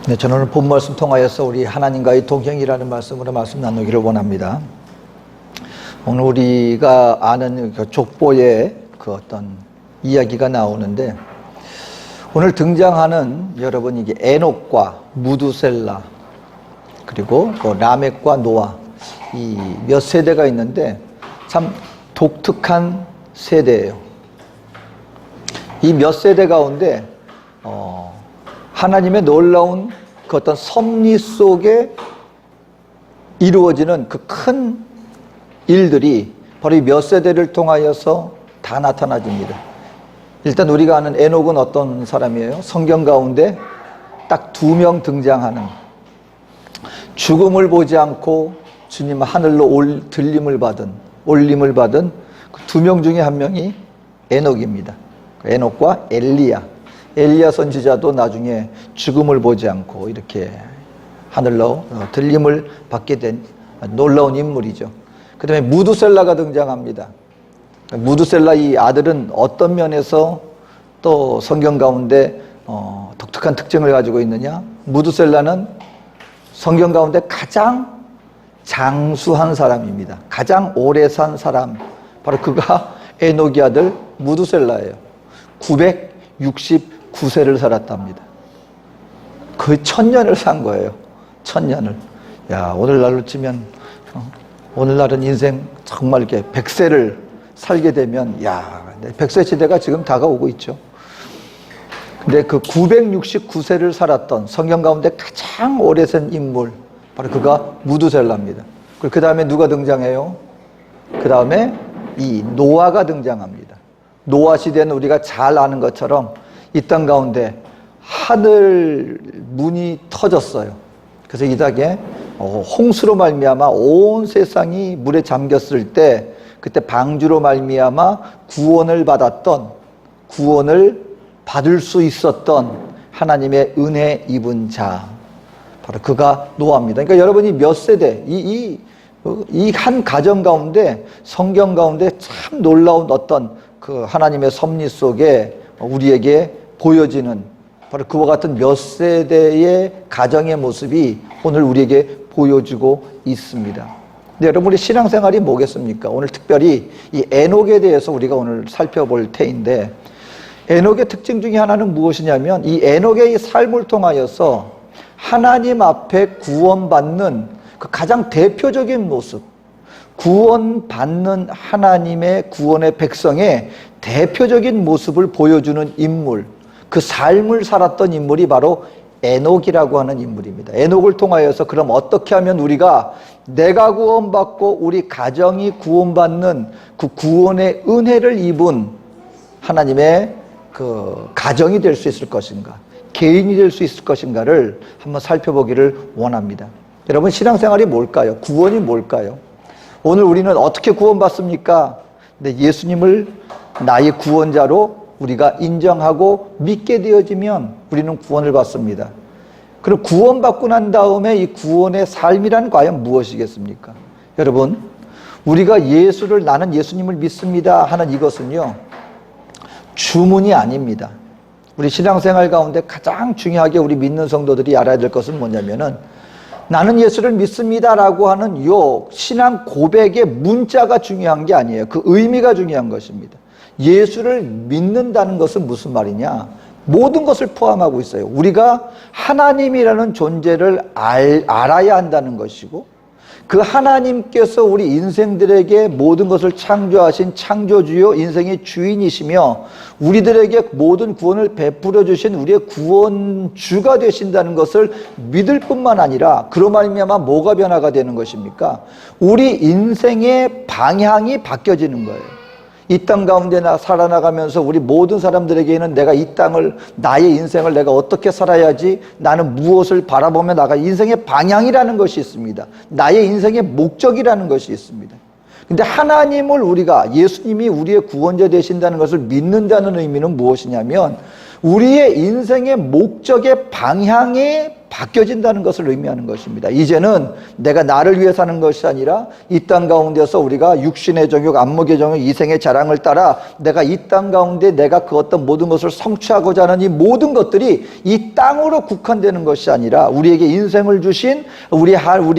네, 저는 오늘 본 말씀 통하여서 우리 하나님과의 동행이라는 말씀으로 말씀 나누기를 원합니다. 오늘 우리가 아는 그 족보의 그 어떤 이야기가 나오는데, 오늘 등장하는 여러분 이게 에녹과 무두셀라 그리고 그 라멕과 노아, 이 몇 세대가 있는데 참 독특한 세대예요. 이 몇 세대 가운데 하나님의 놀라운 그 어떤 섭리 속에 이루어지는 그 큰 일들이 바로 이 몇 세대를 통하여서 다 나타나집니다. 일단 우리가 아는 에녹은 어떤 사람이에요? 성경 가운데 딱 2명 등장하는, 죽음을 보지 않고 주님 하늘로 올림을 받은 그 2명 중에 한 명이 에녹입니다. 에녹과 엘리야 선지자도 나중에 죽음을 보지 않고 이렇게 하늘로 들림을 받게 된 놀라운 인물이죠. 그 다음에 무두셀라가 등장합니다. 무두셀라 이 아들은 어떤 면에서 또 성경 가운데 독특한 특징을 가지고 있느냐? 무두셀라는 성경 가운데 가장 장수한 사람입니다. 가장 오래 산 사람, 바로 그가 에녹의 아들 무두셀라예요. 969세를 살았답니다. 거의 1000년을 산 거예요. 1000년을. 야, 오늘날로 치면 오늘날은 인생 정말 이렇게 100세를 살게 되면, 야, 100세 시대가 지금 다가오고 있죠. 근데 그 969세를 살았던 성경 가운데 가장 오래 산 인물, 바로 그가 무두셀라입니다. 그리고 그 다음에 누가 등장해요? 그 다음에 이 노아가 등장합니다. 노아 시대는 우리가 잘 아는 것처럼 이 땅 가운데 하늘 문이 터졌어요. 그래서 이 땅에 홍수로 말미암아 온 세상이 물에 잠겼을 때, 그때 방주로 말미암아 구원을 받을 수 있었던 하나님의 은혜 입은 자, 바로 그가 노아입니다. 그러니까 여러분이 몇 세대, 이 한 가정 가운데 성경 가운데 참 놀라운 어떤 그 하나님의 섭리 속에 우리에게 보여지는 바로 그와 같은 몇 세대의 가정의 모습이 오늘 우리에게 보여주고 있습니다. 근데 여러분, 우리 신앙생활이 뭐겠습니까? 오늘 특별히 이 에녹에 대해서 우리가 오늘 살펴볼 테인데, 에녹의 특징 중에 하나는 무엇이냐면, 이 에녹의 이 삶을 통하여서 하나님 앞에 구원받는 그 가장 대표적인 모습, 구원받는 하나님의 구원의 백성의 대표적인 모습을 보여주는 인물, 그 삶을 살았던 인물이 바로 에녹이라고 하는 인물입니다. 에녹을 통하여서 그럼 어떻게 하면 우리가 내가 구원받고 우리 가정이 구원받는 그 구원의 은혜를 입은 하나님의 그 가정이 될 수 있을 것인가, 개인이 될 수 있을 것인가를 한번 살펴보기를 원합니다. 여러분, 신앙생활이 뭘까요? 구원이 뭘까요? 오늘 우리는 어떻게 구원받습니까? 근데 예수님을 나의 구원자로 우리가 인정하고 믿게 되어지면 우리는 구원을 받습니다. 그리고 구원받고 난 다음에 이 구원의 삶이란 과연 무엇이겠습니까? 여러분, 우리가 나는 예수님을 믿습니다 하는 이것은요, 주문이 아닙니다. 우리 신앙생활 가운데 가장 중요하게 우리 믿는 성도들이 알아야 될 것은 뭐냐면은, 나는 예수를 믿습니다라고 하는 요 신앙 고백의 문자가 중요한 게 아니에요. 그 의미가 중요한 것입니다. 예수를 믿는다는 것은 무슨 말이냐? 모든 것을 포함하고 있어요. 우리가 하나님이라는 존재를 알아야 한다는 것이고, 그 하나님께서 우리 인생들에게 모든 것을 창조하신 창조주요 인생의 주인이시며 우리들에게 모든 구원을 베풀어 주신 우리의 구원주가 되신다는 것을 믿을 뿐만 아니라, 그로 말미암아 뭐가 변화가 되는 것입니까? 우리 인생의 방향이 바뀌어지는 거예요. 이 땅 가운데 살아나가면서 우리 모든 사람들에게는 내가 이 땅을, 나의 인생을 내가 어떻게 살아야지, 나는 무엇을 바라보며 나가, 인생의 방향이라는 것이 있습니다. 나의 인생의 목적이라는 것이 있습니다. 근데 하나님을 우리가, 예수님이 우리의 구원자 되신다는 것을 믿는다는 의미는 무엇이냐면, 우리의 인생의 목적의 방향에 바뀌어진다는 것을 의미하는 것입니다. 이제는 내가 나를 위해 사는 것이 아니라 이 땅 가운데서 우리가 육신의 정욕, 안목의 정욕, 이생의 자랑을 따라 내가 이 땅 가운데 내가 그 어떤 모든 것을 성취하고자 하는 이 모든 것들이 이 땅으로 국한되는 것이 아니라 우리에게 인생을 주신 우리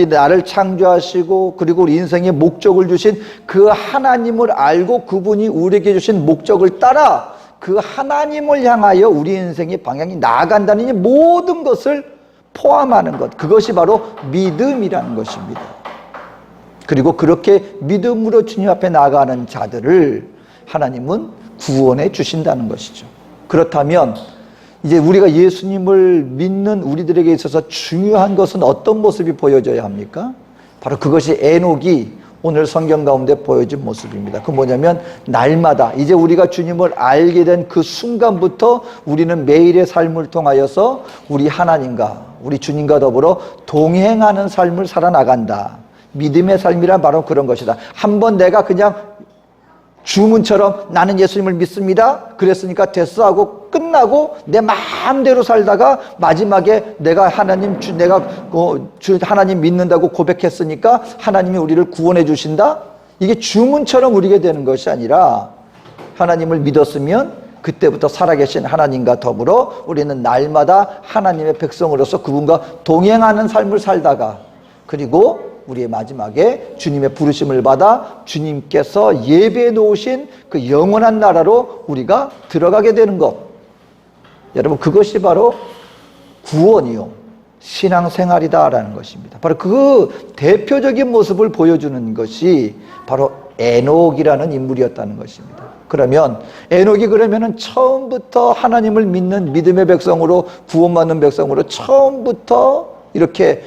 나를 창조하시고 그리고 우리 인생의 목적을 주신 그 하나님을 알고 그분이 우리에게 주신 목적을 따라 그 하나님을 향하여 우리 인생의 방향이 나아간다는 이 모든 것을 포함하는 것, 그것이 바로 믿음이라는 것입니다. 그리고 그렇게 믿음으로 주님 앞에 나아가는 자들을 하나님은 구원해 주신다는 것이죠. 그렇다면 이제 우리가 예수님을 믿는 우리들에게 있어서 중요한 것은 어떤 모습이 보여져야 합니까? 바로 그것이 에녹이 오늘 성경 가운데 보여준 모습입니다. 그 뭐냐면 날마다 이제 우리가 주님을 알게 된 그 순간부터 우리는 매일의 삶을 통하여서 우리 하나님과 우리 주님과 더불어 동행하는 삶을 살아나간다. 믿음의 삶이란 바로 그런 것이다. 한번 내가 그냥 주문처럼 나는 예수님을 믿습니다. 그랬으니까 됐어 하고 끝나고 내 마음대로 살다가 마지막에 내가 하나님 믿는다고 고백했으니까 하나님이 우리를 구원해 주신다. 이게 주문처럼 우리게 되는 것이 아니라 하나님을 믿었으면 그때부터 살아계신 하나님과 더불어 우리는 날마다 하나님의 백성으로서 그분과 동행하는 삶을 살다가 그리고 우리의 마지막에 주님의 부르심을 받아 주님께서 예배해 놓으신 그 영원한 나라로 우리가 들어가게 되는 것. 여러분, 그것이 바로 구원이요 신앙생활이다라는 것입니다. 바로 그 대표적인 모습을 보여주는 것이 바로 에녹이라는 인물이었다는 것입니다. 그러면 에녹이 그러면은 처음부터 하나님을 믿는 믿음의 백성으로 구원받는 백성으로 처음부터 이렇게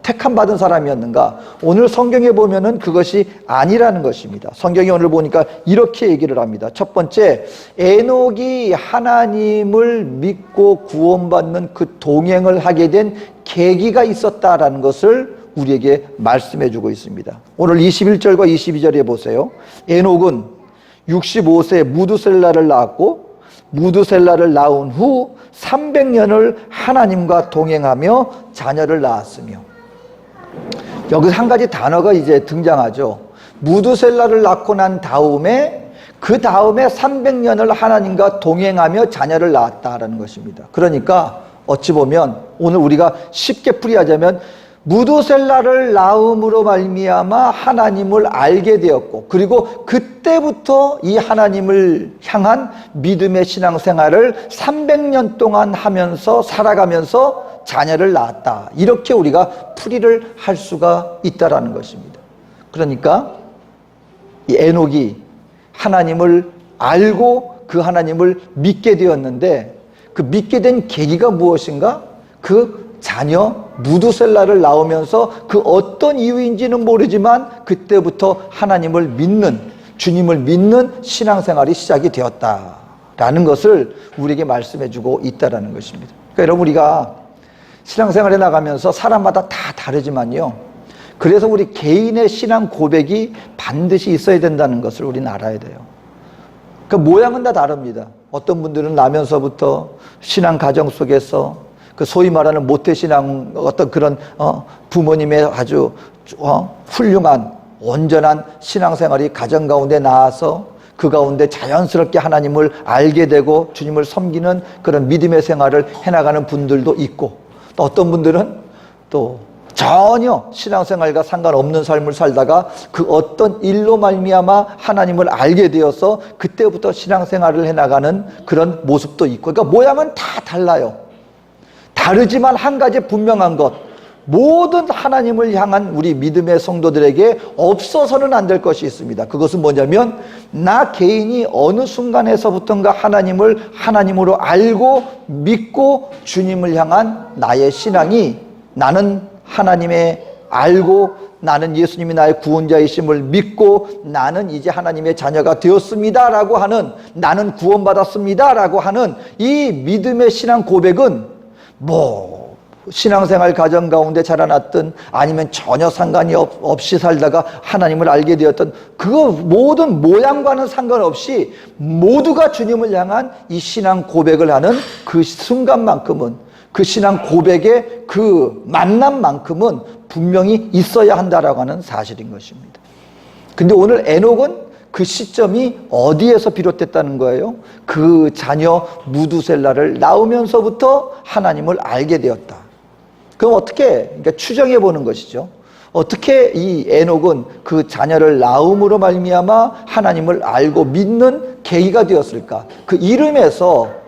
택함 받은 사람이었는가? 오늘 성경에 보면은 그것이 아니라는 것입니다. 성경이 오늘 보니까 이렇게 얘기를 합니다. 첫 번째, 에녹이 하나님을 믿고 구원받는 그 동행을 하게 된 계기가 있었다라는 것을 우리에게 말씀해 주고 있습니다. 오늘 21절과 22절에 보세요. 에녹은 65세에 무두셀라를 낳았고 무두셀라를 낳은 후 300년을 하나님과 동행하며 자녀를 낳았으며, 여기서 한 가지 단어가 이제 등장하죠. 무두셀라를 낳고 난 다음에 그 다음에 300년을 하나님과 동행하며 자녀를 낳았다라는 것입니다. 그러니까 어찌 보면 오늘 우리가 쉽게 풀이하자면 무두셀라를 낳음으로 말미암아 하나님을 알게 되었고 그리고 그때부터 이 하나님을 향한 믿음의 신앙생활을 300년 동안 하면서 살아가면서 자녀를 낳았다. 이렇게 우리가 풀이를 할 수가 있다라는 것입니다. 그러니까 이 에녹이 하나님을 알고 그 하나님을 믿게 되었는데 그 믿게 된 계기가 무엇인가? 그 자녀 무두셀라를 낳으면서 그 어떤 이유인지는 모르지만 그때부터 하나님을 믿는, 주님을 믿는 신앙생활이 시작이 되었다라는 것을 우리에게 말씀해주고 있다라는 것입니다. 그러니까 여러분, 우리가 신앙생활에 나가면서 사람마다 다 다르지만요, 그래서 우리 개인의 신앙 고백이 반드시 있어야 된다는 것을 우리는 알아야 돼요. 그 모양은 다 다릅니다. 어떤 분들은 나면서부터 신앙 가정 속에서 그 소위 말하는 모태신앙 어떤 그런 부모님의 아주 훌륭한 온전한 신앙생활이 가정 가운데 나와서 그 가운데 자연스럽게 하나님을 알게 되고 주님을 섬기는 그런 믿음의 생활을 해나가는 분들도 있고, 또 어떤 분들은 또 전혀 신앙생활과 상관없는 삶을 살다가 그 어떤 일로 말미암아 하나님을 알게 되어서 그때부터 신앙생활을 해나가는 그런 모습도 있고, 그러니까 모양은 다 달라요. 다르지만 한 가지 분명한 것, 모든 하나님을 향한 우리 믿음의 성도들에게 없어서는 안 될 것이 있습니다. 그것은 뭐냐면 나 개인이 어느 순간에서부턴가 하나님을 하나님으로 알고 믿고 주님을 향한 나의 신앙이, 나는 하나님의 알고 나는 예수님이 나의 구원자이심을 믿고 나는 이제 하나님의 자녀가 되었습니다 라고 하는, 나는 구원받았습니다 라고 하는 이 믿음의 신앙 고백은 신앙생활 가정 가운데 자라났든 아니면 전혀 상관이 없이 살다가 하나님을 알게 되었던 그 모든 모양과는 상관없이 모두가 주님을 향한 이 신앙 고백을 하는 그 순간만큼은, 그 신앙 고백의 그 만남만큼은 분명히 있어야 한다라고 하는 사실인 것입니다. 근데 오늘 에녹은 그 시점이 어디에서 비롯됐다는 거예요? 그 자녀 무두셀라를 낳으면서부터 하나님을 알게 되었다. 그럼 어떻게, 그러니까 추정해 보는 것이죠. 어떻게 이 에녹은 그 자녀를 낳음으로 말미암아 하나님을 알고 믿는 계기가 되었을까? 그 이름에서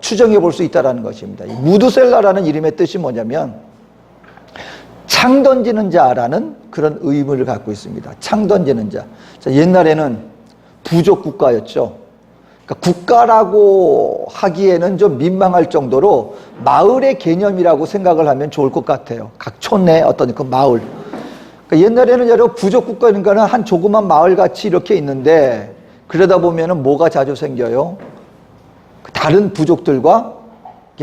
추정해 볼 수 있다는 것입니다. 무두셀라라는 이름의 뜻이 뭐냐면 창 던지는 자라는 그런 의미를 갖고 있습니다. 창 던지는 자. 옛날에는 부족 국가였죠. 그러니까 국가라고 하기에는 좀 민망할 정도로 마을의 개념이라고 생각을 하면 좋을 것 같아요. 각 촌내 어떤 그 마을. 그러니까 옛날에는 여러분 부족 국가니까는 한 조그만 마을 같이 이렇게 있는데 그러다 보면은 뭐가 자주 생겨요? 다른 부족들과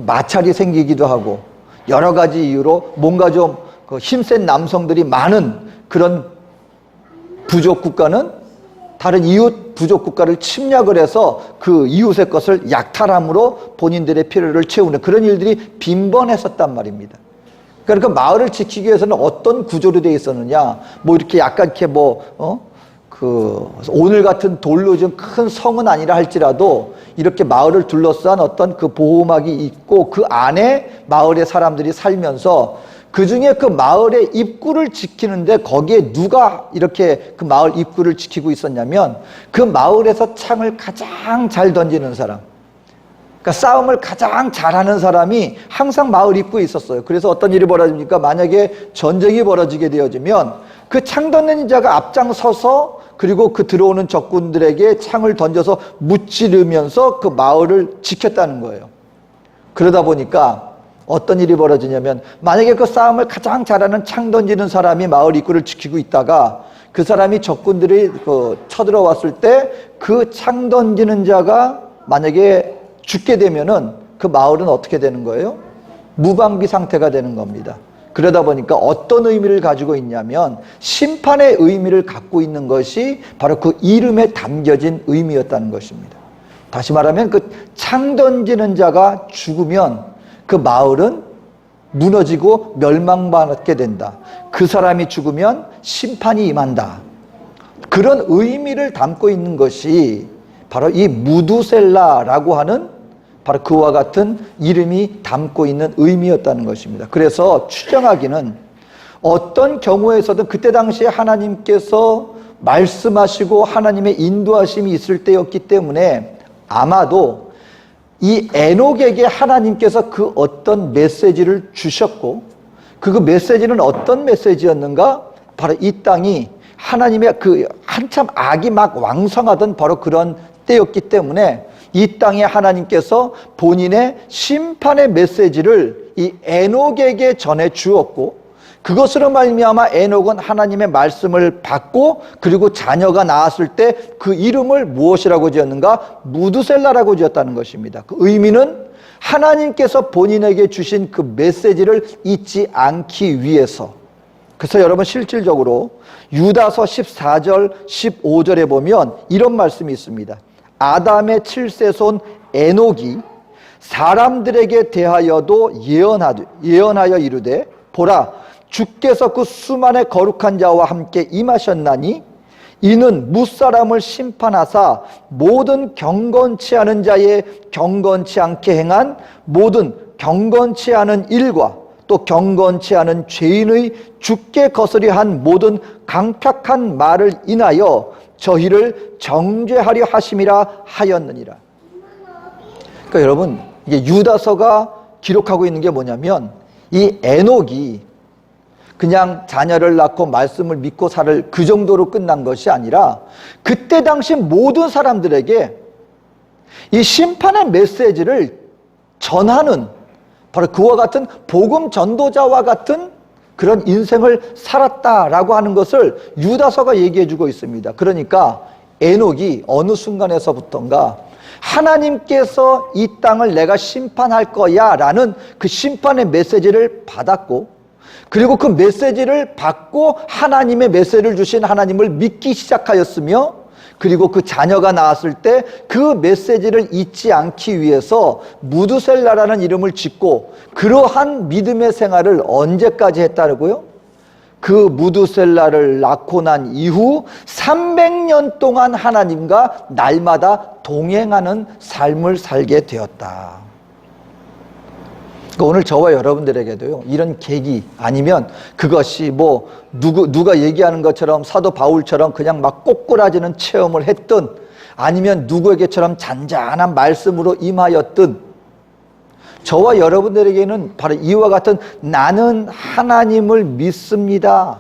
마찰이 생기기도 하고 여러 가지 이유로 뭔가 좀 힘센 남성들이 많은 그런 부족 국가는 다른 이웃 부족 국가를 침략을 해서 그 이웃의 것을 약탈함으로 본인들의 필요를 채우는 그런 일들이 빈번했었단 말입니다. 그러니까 마을을 지키기 위해서는 어떤 구조로 되어 있었느냐, 뭐 이렇게 약간 이렇게 오늘 같은 돌로 좀 큰 성은 아니라 할지라도 이렇게 마을을 둘러싼 어떤 그 보호막이 있고 그 안에 마을의 사람들이 살면서 그 중에 그 마을의 입구를 지키는데 거기에 누가 이렇게 그 마을 입구를 지키고 있었냐면 그 마을에서 창을 가장 잘 던지는 사람, 그러니까 싸움을 가장 잘하는 사람이 항상 마을 입구에 있었어요. 그래서 어떤 일이 벌어집니까? 만약에 전쟁이 벌어지게 되어지면 그 창 던지는 자가 앞장서서 그리고 그 들어오는 적군들에게 창을 던져서 무찌르면서 그 마을을 지켰다는 거예요. 그러다 보니까 어떤 일이 벌어지냐면 만약에 그 싸움을 가장 잘하는 창 던지는 사람이 마을 입구를 지키고 있다가 그 사람이 적군들이 쳐들어왔을 때 그 창 던지는 자가 만약에 죽게 되면은 그 마을은 어떻게 되는 거예요? 무방비 상태가 되는 겁니다. 그러다 보니까 어떤 의미를 가지고 있냐면 심판의 의미를 갖고 있는 것이 바로 그 이름에 담겨진 의미였다는 것입니다. 다시 말하면 그 창 던지는 자가 죽으면 그 마을은 무너지고 멸망받게 된다. 그 사람이 죽으면 심판이 임한다. 그런 의미를 담고 있는 것이 바로 이 무두셀라라고 하는 바로 그와 같은 이름이 담고 있는 의미였다는 것입니다. 그래서 추정하기는 어떤 경우에서든 그때 당시에 하나님께서 말씀하시고 하나님의 인도하심이 있을 때였기 때문에 아마도 이 에녹에게 하나님께서 그 어떤 메시지를 주셨고 그 메시지는 어떤 메시지였는가? 바로 이 땅이 하나님의 그 한참 악이 막 왕성하던 바로 그런 때였기 때문에 이 땅에 하나님께서 본인의 심판의 메시지를 이 에녹에게 전해 주었고 그것으로 말미암아 에녹은 하나님의 말씀을 받고 그리고 자녀가 나왔을 때 그 이름을 무엇이라고 지었는가? 무두셀라라고 지었다는 것입니다. 그 의미는 하나님께서 본인에게 주신 그 메시지를 잊지 않기 위해서. 그래서 여러분 실질적으로 유다서 14절 15절에 보면 이런 말씀이 있습니다. 아담의 7세손 에녹이 사람들에게 대하여도 예언하여 이르되 보라 주께서 그 수만의 거룩한 자와 함께 임하셨나니 이는 무사람을 심판하사 모든 경건치 않은 자의 경건치 않게 행한 모든 경건치 않은 일과 또 경건치 않은 죄인의 죽게 거스려 한 모든 강팍한 말을 인하여 저희를 정죄하려 하심이라 하였느니라. 그러니까 여러분 이게 유다서가 기록하고 있는 게 뭐냐면 이 에녹이 그냥 자녀를 낳고 말씀을 믿고 살 그 정도로 끝난 것이 아니라 그때 당시 모든 사람들에게 이 심판의 메시지를 전하는 바로 그와 같은 복음 전도자와 같은 그런 인생을 살았다라고 하는 것을 유다서가 얘기해 주고 있습니다. 그러니까 에녹이 어느 순간에서부터인가 하나님께서 이 땅을 내가 심판할 거야 라는 그 심판의 메시지를 받았고 그리고 그 메시지를 받고 하나님의 메시지를 주신 하나님을 믿기 시작하였으며 그리고 그 자녀가 나왔을 때 그 메시지를 잊지 않기 위해서 무드셀라라는 이름을 짓고 그러한 믿음의 생활을 언제까지 했다고요? 그 무드셀라를 낳고 난 이후 300년 동안 하나님과 날마다 동행하는 삶을 살게 되었다. 오늘 저와 여러분들에게도요, 이런 계기 아니면 그것이 뭐 누가 얘기하는 것처럼 사도 바울처럼 그냥 막 꼬꾸라지는 체험을 했든 아니면 누구에게처럼 잔잔한 말씀으로 임하였든 저와 여러분들에게는 바로 이와 같은 나는 하나님을 믿습니다.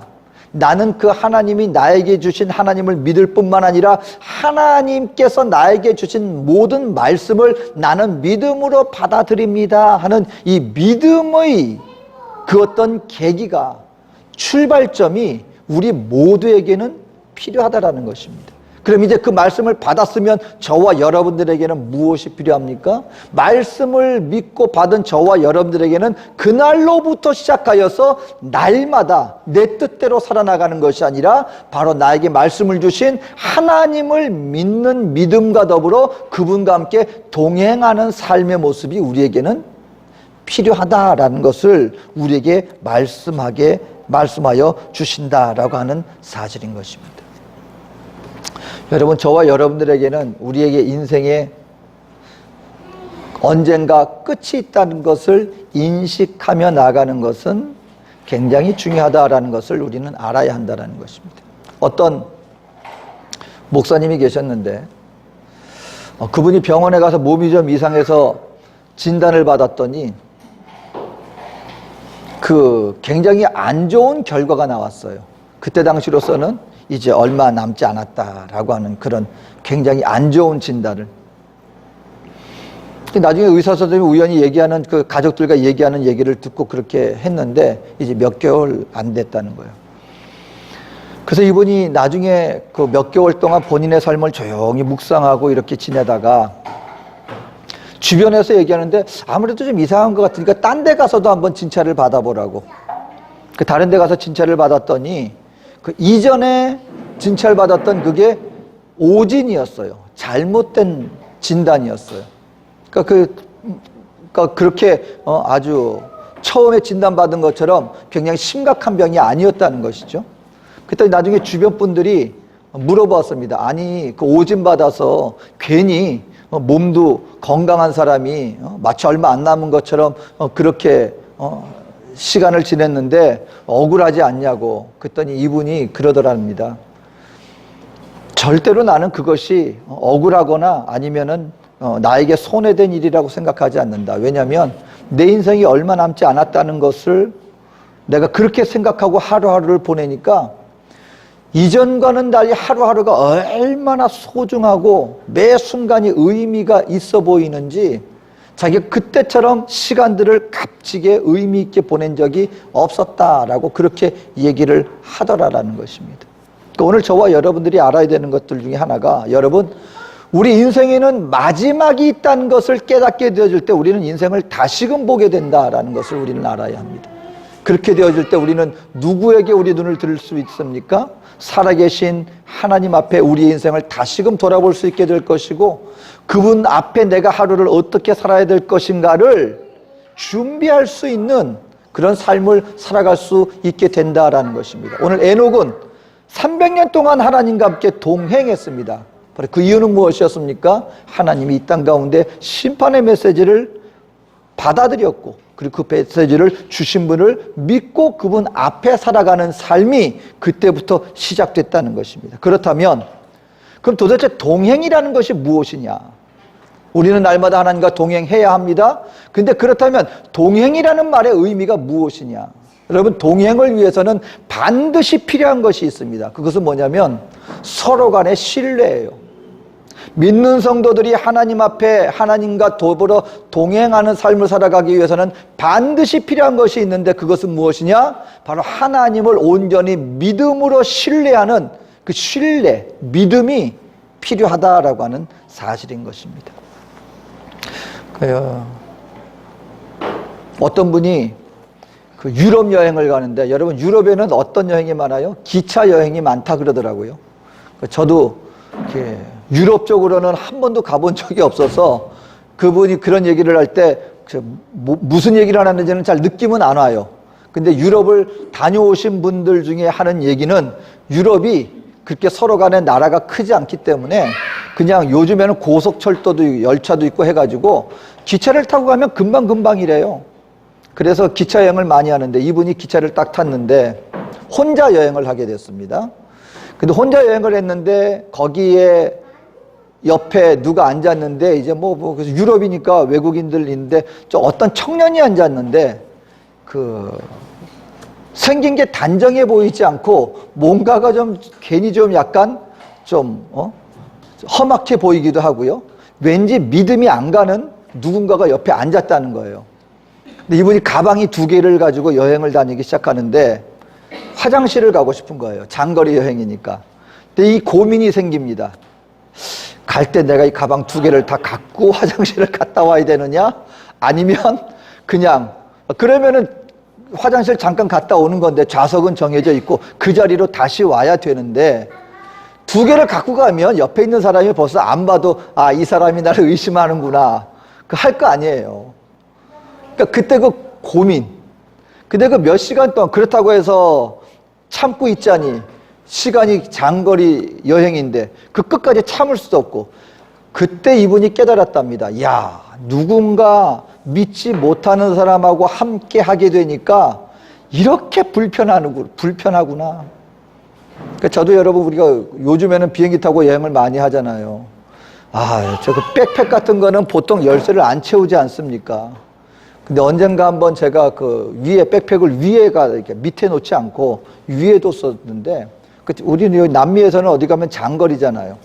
나는 그 하나님이 나에게 주신 하나님을 믿을 뿐만 아니라 하나님께서 나에게 주신 모든 말씀을 나는 믿음으로 받아들입니다 하는 이 믿음의 그 어떤 계기가, 출발점이 우리 모두에게는 필요하다라는 것입니다. 그럼 이제 그 말씀을 받았으면 저와 여러분들에게는 무엇이 필요합니까? 말씀을 믿고 받은 저와 여러분들에게는 그날로부터 시작하여서 날마다 내 뜻대로 살아나가는 것이 아니라 바로 나에게 말씀을 주신 하나님을 믿는 믿음과 더불어 그분과 함께 동행하는 삶의 모습이 우리에게는 필요하다라는 것을 우리에게 말씀하여 주신다라고 하는 사실인 것입니다. 여러분, 저와 여러분들에게는 우리에게 인생에 언젠가 끝이 있다는 것을 인식하며 나가는 것은 굉장히 중요하다라는 것을 우리는 알아야 한다는 것입니다. 어떤 목사님이 계셨는데 그분이 병원에 가서 몸이 좀 이상해서 진단을 받았더니 굉장히 안 좋은 결과가 나왔어요. 그때 당시로서는 이제 얼마 남지 않았다라고 하는 그런 굉장히 안 좋은 진단을. 나중에 의사 선생님이 우연히 얘기하는 그 가족들과 얘기하는 얘기를 듣고 그렇게 했는데 이제 몇 개월 안 됐다는 거예요. 그래서 이분이 나중에 그 몇 개월 동안 본인의 삶을 조용히 묵상하고 이렇게 지내다가 주변에서 얘기하는데 아무래도 좀 이상한 것 같으니까 딴 데 가서도 한번 진찰을 받아보라고. 그 다른 데 가서 진찰을 받았더니 그 이전에 진찰받았던 그게 오진이었어요. 잘못된 진단이었어요. 그러니까 그렇게 아주 처음에 진단받은 것처럼 굉장히 심각한 병이 아니었다는 것이죠. 그때 나중에 주변 분들이 물어봤습니다. 아니, 그 오진 받아서 괜히 몸도 건강한 사람이 마치 얼마 안 남은 것처럼 그렇게 시간을 지냈는데 억울하지 않냐고. 그랬더니 이분이 그러더랍니다. 절대로 나는 그것이 억울하거나 아니면은 나에게 손해된 일이라고 생각하지 않는다. 왜냐하면 내 인생이 얼마 남지 않았다는 것을 내가 그렇게 생각하고 하루하루를 보내니까 이전과는 달리 하루하루가 얼마나 소중하고 매 순간이 의미가 있어 보이는지 자기가 그때처럼 시간들을 값지게 의미 있게 보낸 적이 없었다라고 그렇게 얘기를 하더라라는 것입니다. 그러니까 오늘 저와 여러분들이 알아야 되는 것들 중에 하나가, 여러분, 우리 인생에는 마지막이 있다는 것을 깨닫게 되어질 때 우리는 인생을 다시금 보게 된다라는 것을 우리는 알아야 합니다. 그렇게 되어질 때 우리는 누구에게 우리 눈을 들을 수 있습니까? 살아계신 하나님 앞에 우리의 인생을 다시금 돌아볼 수 있게 될 것이고, 그분 앞에 내가 하루를 어떻게 살아야 될 것인가를 준비할 수 있는 그런 삶을 살아갈 수 있게 된다라는 것입니다. 오늘 에녹은 300년 동안 하나님과 함께 동행했습니다. 바로 그 이유는 무엇이었습니까? 하나님이 이 땅 가운데 심판의 메시지를 받아들였고, 그리고 그 메시지를 주신 분을 믿고 그분 앞에 살아가는 삶이 그때부터 시작됐다는 것입니다. 그렇다면 그럼 도대체 동행이라는 것이 무엇이냐? 우리는 날마다 하나님과 동행해야 합니다. 근데 그렇다면 동행이라는 말의 의미가 무엇이냐? 여러분, 동행을 위해서는 반드시 필요한 것이 있습니다. 그것은 뭐냐면 서로 간의 신뢰예요. 믿는 성도들이 하나님 앞에 하나님과 더불어 동행하는 삶을 살아가기 위해서는 반드시 필요한 것이 있는데, 그것은 무엇이냐? 바로 하나님을 온전히 믿음으로 신뢰하는 그 신뢰, 믿음이 필요하다라고 하는 사실인 것입니다. 어떤 분이 그 유럽 여행을 가는데, 여러분, 유럽에는 어떤 여행이 많아요? 기차 여행이 많다 그러더라고요. 저도 이렇게 유럽 쪽으로는 한 번도 가본 적이 없어서 그분이 그런 얘기를 할 때 무슨 얘기를 하는지는 잘 느낌은 안 와요. 근데 유럽을 다녀오신 분들 중에 하는 얘기는 유럽이 그렇게 서로 간에 나라가 크지 않기 때문에 그냥 요즘에는 고속철도도 열차도 있고 해가지고 기차를 타고 가면 금방금방이래요. 그래서 기차 여행을 많이 하는데 이분이 기차를 딱 탔는데 혼자 여행을 하게 됐습니다. 근데 혼자 여행을 했는데 거기에 옆에 누가 앉았는데 이제 그래서 유럽이니까 외국인들인데 어떤 청년이 앉았는데 생긴 게 단정해 보이지 않고 뭔가가 좀 괜히 좀 약간 좀 험악해 보이기도 하고요. 왠지 믿음이 안 가는 누군가가 옆에 앉았다는 거예요. 근데 이분이 가방이 2개를 가지고 여행을 다니기 시작하는데 화장실을 가고 싶은 거예요. 장거리 여행이니까. 근데 이 고민이 생깁니다. 갈 때 내가 이 가방 2개를 다 갖고 화장실을 갔다 와야 되느냐? 아니면 그냥 그러면은 화장실 잠깐 갔다 오는 건데 좌석은 정해져 있고 그 자리로 다시 와야 되는데 2개를 갖고 가면 옆에 있는 사람이 벌써 안 봐도 이 사람이 나를 의심하는구나. 할 거 아니에요. 그러니까 그때 그 고민. 근데 그 몇 시간 동안 그렇다고 해서 참고 있자니 시간이 장거리 여행인데 그 끝까지 참을 수도 없고 그때 이분이 깨달았답니다. 야, 누군가 믿지 못하는 사람하고 함께 하게 되니까 이렇게 불편하구나. 그러니까 저도 여러분 우리가 요즘에는 비행기 타고 여행을 많이 하잖아요. 저 그 백팩 같은 거는 보통 열쇠를 안 채우지 않습니까? 근데 언젠가 한번 제가 그 위에 백팩을 위에가 이렇게 밑에 놓지 않고 위에 뒀었는데 우리는 여기 남미에서는 어디 가면 장거리잖아요.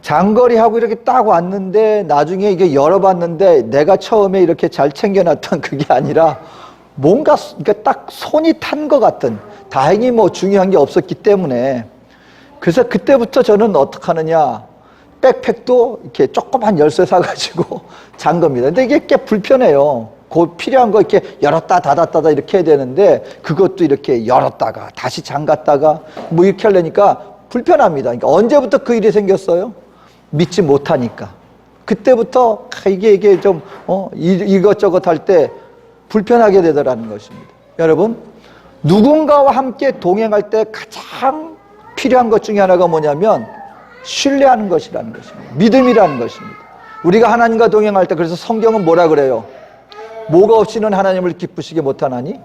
장거리하고 이렇게 딱 왔는데 나중에 이게 열어봤는데 내가 처음에 이렇게 잘 챙겨놨던 그게 아니라 뭔가 딱 손이 탄 것 같은, 다행히 중요한 게 없었기 때문에. 그래서 그때부터 저는 어떻게 하느냐, 백팩도 이렇게 조그만 열쇠 사가지고 잔 겁니다. 근데 이게 꽤 불편해요. 필요한 거 이렇게 열었다 닫았다 이렇게 해야 되는데 그것도 이렇게 열었다가 다시 잠갔다가 이렇게 하려니까 불편합니다. 그러니까 언제부터 그 일이 생겼어요? 믿지 못하니까. 그때부터 이게 좀 이것저것 할 때 불편하게 되더라는 것입니다. 여러분, 누군가와 함께 동행할 때 가장 필요한 것 중에 하나가 뭐냐면 신뢰하는 것이라는 것입니다. 믿음이라는 것입니다. 우리가 하나님과 동행할 때, 그래서 성경은 뭐라 그래요? 뭐가 없이는 하나님을 기쁘시게 못하나니?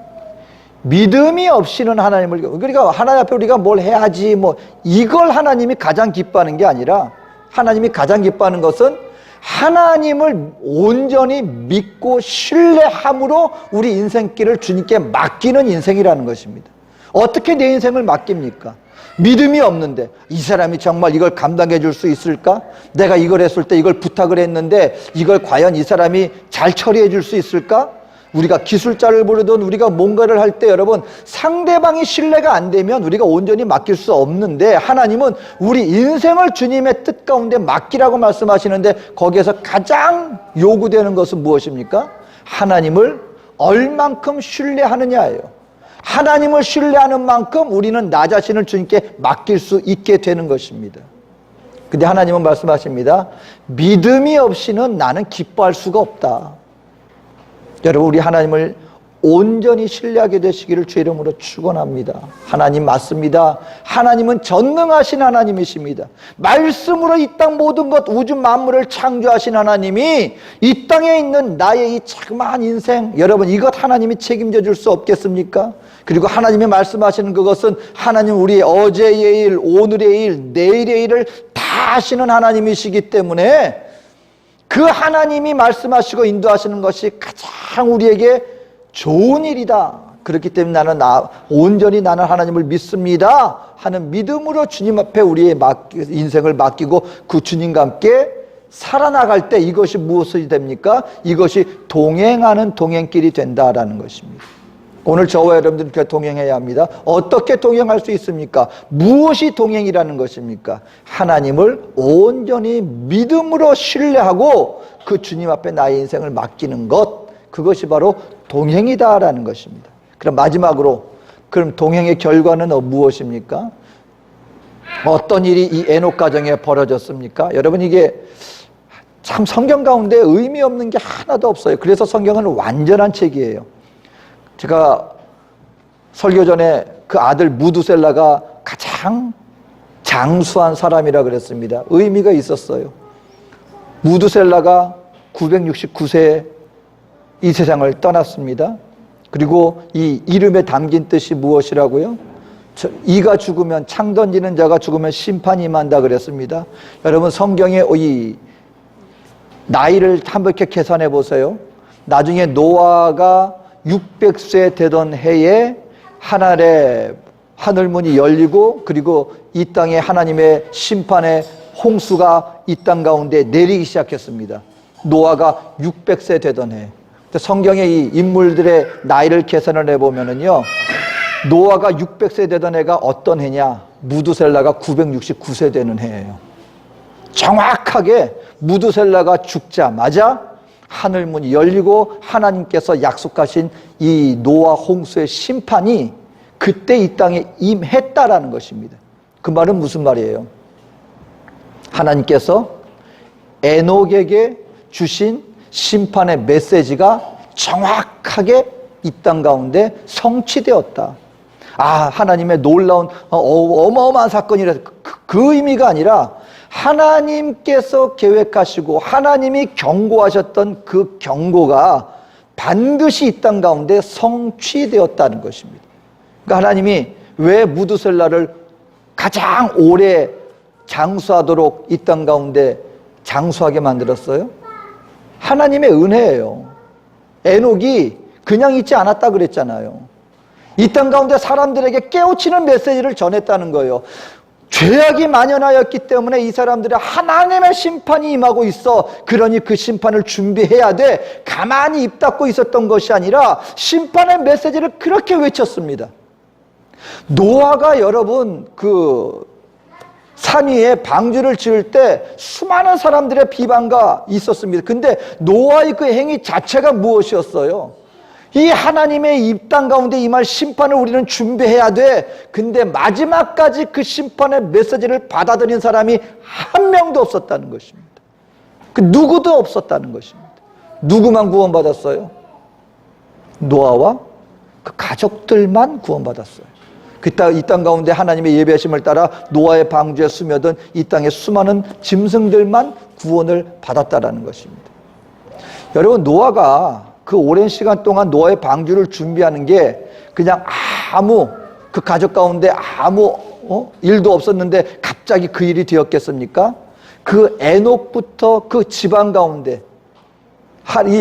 믿음이 없이는 하나님을, 그러니까 하나님 앞에 우리가 뭘 해야지 이걸 하나님이 가장 기뻐하는 게 아니라 하나님이 가장 기뻐하는 것은 하나님을 온전히 믿고 신뢰함으로 우리 인생길을 주님께 맡기는 인생이라는 것입니다. 어떻게 내 인생을 맡깁니까? 믿음이 없는데 이 사람이 정말 이걸 감당해 줄 수 있을까? 내가 이걸 했을 때 이걸 부탁을 했는데 이걸 과연 이 사람이 잘 처리해 줄 수 있을까? 우리가 기술자를 부르든 우리가 뭔가를 할 때 여러분, 상대방이 신뢰가 안 되면 우리가 온전히 맡길 수 없는데 하나님은 우리 인생을 주님의 뜻 가운데 맡기라고 말씀하시는데 거기에서 가장 요구되는 것은 무엇입니까? 하나님을 얼만큼 신뢰하느냐예요. 하나님을 신뢰하는 만큼 우리는 나 자신을 주님께 맡길 수 있게 되는 것입니다. 근데 하나님은 말씀하십니다. 믿음이 없이는 나는 기뻐할 수가 없다. 여러분, 우리 하나님을 온전히 신뢰하게 되시기를 주 이름으로 축원합니다. 하나님 맞습니다. 하나님은 전능하신 하나님이십니다. 말씀으로 이 땅 모든 것 우주 만물을 창조하신 하나님이 이 땅에 있는 나의 이 자그마한 인생, 여러분 이것 하나님이 책임져 줄 수 없겠습니까? 그리고 하나님이 말씀하시는 그것은 하나님 우리의 어제의 일, 오늘의 일, 내일의 일을 다 아시는 하나님이시기 때문에 그 하나님이 말씀하시고 인도하시는 것이 가장 우리에게 좋은 일이다. 그렇기 때문에 온전히 나는 하나님을 믿습니다 하는 믿음으로 주님 앞에 우리의 인생을 맡기고 그 주님과 함께 살아나갈 때 이것이 무엇이 됩니까? 이것이 동행하는 동행길이 된다라는 것입니다. 오늘 저와 여러분들과 동행해야 합니다. 어떻게 동행할 수 있습니까? 무엇이 동행이라는 것입니까? 하나님을 온전히 믿음으로 신뢰하고 그 주님 앞에 나의 인생을 맡기는 것, 그것이 바로 동행이다라는 것입니다. 그럼 마지막으로, 그럼 동행의 결과는 무엇입니까? 어떤 일이 이 에녹 가정에 벌어졌습니까? 여러분, 이게 참 성경 가운데 의미 없는 게 하나도 없어요. 그래서 성경은 완전한 책이에요. 제가 설교 전에 그 아들 무두셀라가 가장 장수한 사람이라 그랬습니다. 의미가 있었어요. 무두셀라가 969세에 이 세상을 떠났습니다. 그리고 이 이름에 담긴 뜻이 무엇이라고요? 이가 죽으면, 창 던지는 자가 죽으면 심판이 임한다 그랬습니다. 여러분, 성경의 이 나이를 한번 이렇게 계산해 보세요. 나중에 노아가 600세 되던 해에 하늘의 하늘문이 열리고, 그리고 이 땅에 하나님의 심판의 홍수가 이 땅 가운데 내리기 시작했습니다. 노아가 600세 되던 해. 성경의 이 인물들의 나이를 계산을 해보면은요, 노아가 600세 되던 해가 어떤 해냐? 무두셀라가 969세 되는 해예요. 정확하게 무두셀라가 죽자마자 하늘문이 열리고 하나님께서 약속하신 이 노아 홍수의 심판이 그때 이 땅에 임했다라는 것입니다. 그 말은 무슨 말이에요? 하나님께서 에녹에게 주신 심판의 메시지가 정확하게 이 땅 가운데 성취되었다. 하나님의 놀라운 어마어마한 사건이라 그 의미가 아니라 하나님께서 계획하시고 하나님이 경고하셨던 그 경고가 반드시 이 땅 가운데 성취되었다는 것입니다. 그러니까 하나님이 왜 무두셀라를 가장 오래 장수하도록 이 땅 가운데 장수하게 만들었어요? 하나님의 은혜예요. 에녹이 그냥 있지 않았다 그랬잖아요. 이 땅 가운데 사람들에게 깨우치는 메시지를 전했다는 거예요. 죄악이 만연하였기 때문에 이 사람들이 하나님의 심판이 임하고 있어. 그러니 그 심판을 준비해야 돼. 가만히 입 닫고 있었던 것이 아니라 심판의 메시지를 그렇게 외쳤습니다. 노아가 여러분 산 위에 방주를 지을 때 수많은 사람들의 비방가 있었습니다. 근데 노아의 그 행위 자체가 무엇이었어요? 이 하나님의 이 땅 가운데 임할 심판을 우리는 준비해야 돼. 근데 마지막까지 그 심판의 메시지를 받아들인 사람이 한 명도 없었다는 것입니다. 그 누구도 없었다는 것입니다. 누구만 구원받았어요? 노아와 그 가족들만 구원받았어요. 이 땅 가운데 하나님의 예배하심을 따라 노아의 방주에 스며든 이 땅의 수많은 짐승들만 구원을 받았다라는 것입니다. 여러분, 노아가 그 오랜 시간 동안 노아의 방주를 준비하는 게 그냥 그 가족 가운데 아무 일도 없었는데 갑자기 그 일이 되었겠습니까? 그 에녹부터 그 집안 가운데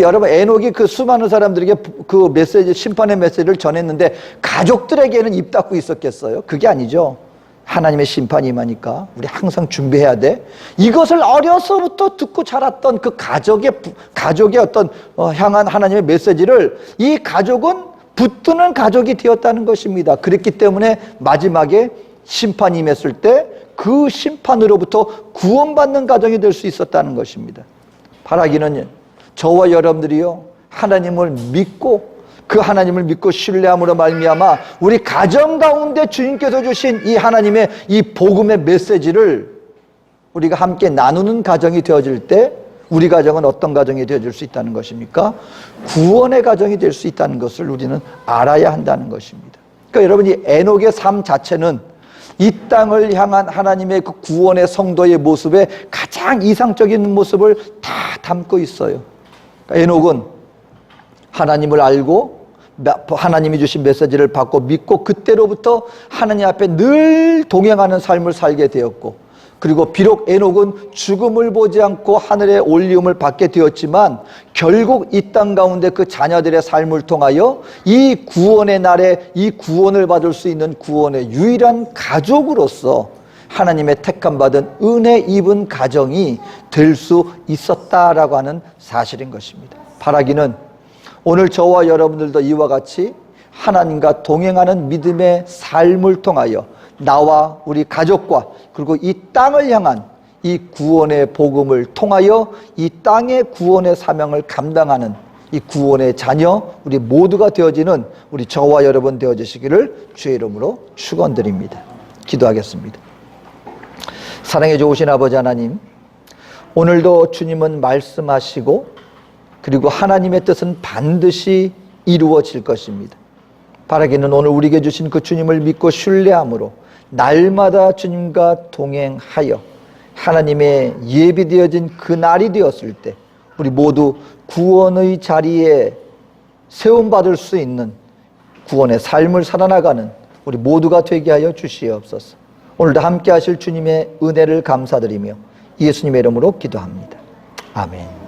여러분, 에녹이 그 수많은 사람들에게 그 메시지, 심판의 메시지를 전했는데 가족들에게는 입 닫고 있었겠어요? 그게 아니죠. 하나님의 심판이 임하니까 우리 항상 준비해야 돼. 이것을 어려서부터 듣고 자랐던 그 가족의 어떤 향한 하나님의 메시지를 이 가족은 붙드는 가족이 되었다는 것입니다. 그랬기 때문에 마지막에 심판이 임했을 때 그 심판으로부터 구원받는 가정이 될 수 있었다는 것입니다. 바라기는 저와 여러분들이요, 하나님을 믿고 그 하나님을 믿고 신뢰함으로 말미암아 우리 가정 가운데 주님께서 주신 이 하나님의 이 복음의 메시지를 우리가 함께 나누는 가정이 되어질 때 우리 가정은 어떤 가정이 되어질 수 있다는 것입니까? 구원의 가정이 될 수 있다는 것을 우리는 알아야 한다는 것입니다. 그러니까 여러분이 에녹의 삶 자체는 이 땅을 향한 하나님의 그 구원의 성도의 모습에 가장 이상적인 모습을 다 담고 있어요. 에녹은 하나님을 알고 하나님이 주신 메시지를 받고 믿고 그때로부터 하나님 앞에 늘 동행하는 삶을 살게 되었고, 그리고 비록 에녹은 죽음을 보지 않고 하늘의 올리움을 받게 되었지만 결국 이 땅 가운데 그 자녀들의 삶을 통하여 이 구원의 날에 이 구원을 받을 수 있는 구원의 유일한 가족으로서 하나님의 택함받은 은혜 입은 가정이 될 수 있었다라고 하는 사실인 것입니다. 바라기는 오늘 저와 여러분들도 이와 같이 하나님과 동행하는 믿음의 삶을 통하여 나와 우리 가족과 그리고 이 땅을 향한 이 구원의 복음을 통하여 이 땅의 구원의 사명을 감당하는 이 구원의 자녀 우리 모두가 되어지는 우리 저와 여러분 되어지시기를 주의 이름으로 축원드립니다. 기도하겠습니다. 사랑해 좋으신 아버지 하나님, 오늘도 주님은 말씀하시고 그리고 하나님의 뜻은 반드시 이루어질 것입니다. 바라기는 오늘 우리에게 주신 그 주님을 믿고 신뢰함으로 날마다 주님과 동행하여 하나님의 예비되어진 그 날이 되었을 때 우리 모두 구원의 자리에 세움받을 수 있는 구원의 삶을 살아나가는 우리 모두가 되게 하여 주시옵소서. 오늘도 함께 하실 주님의 은혜를 감사드리며 예수님의 이름으로 기도합니다. 아멘.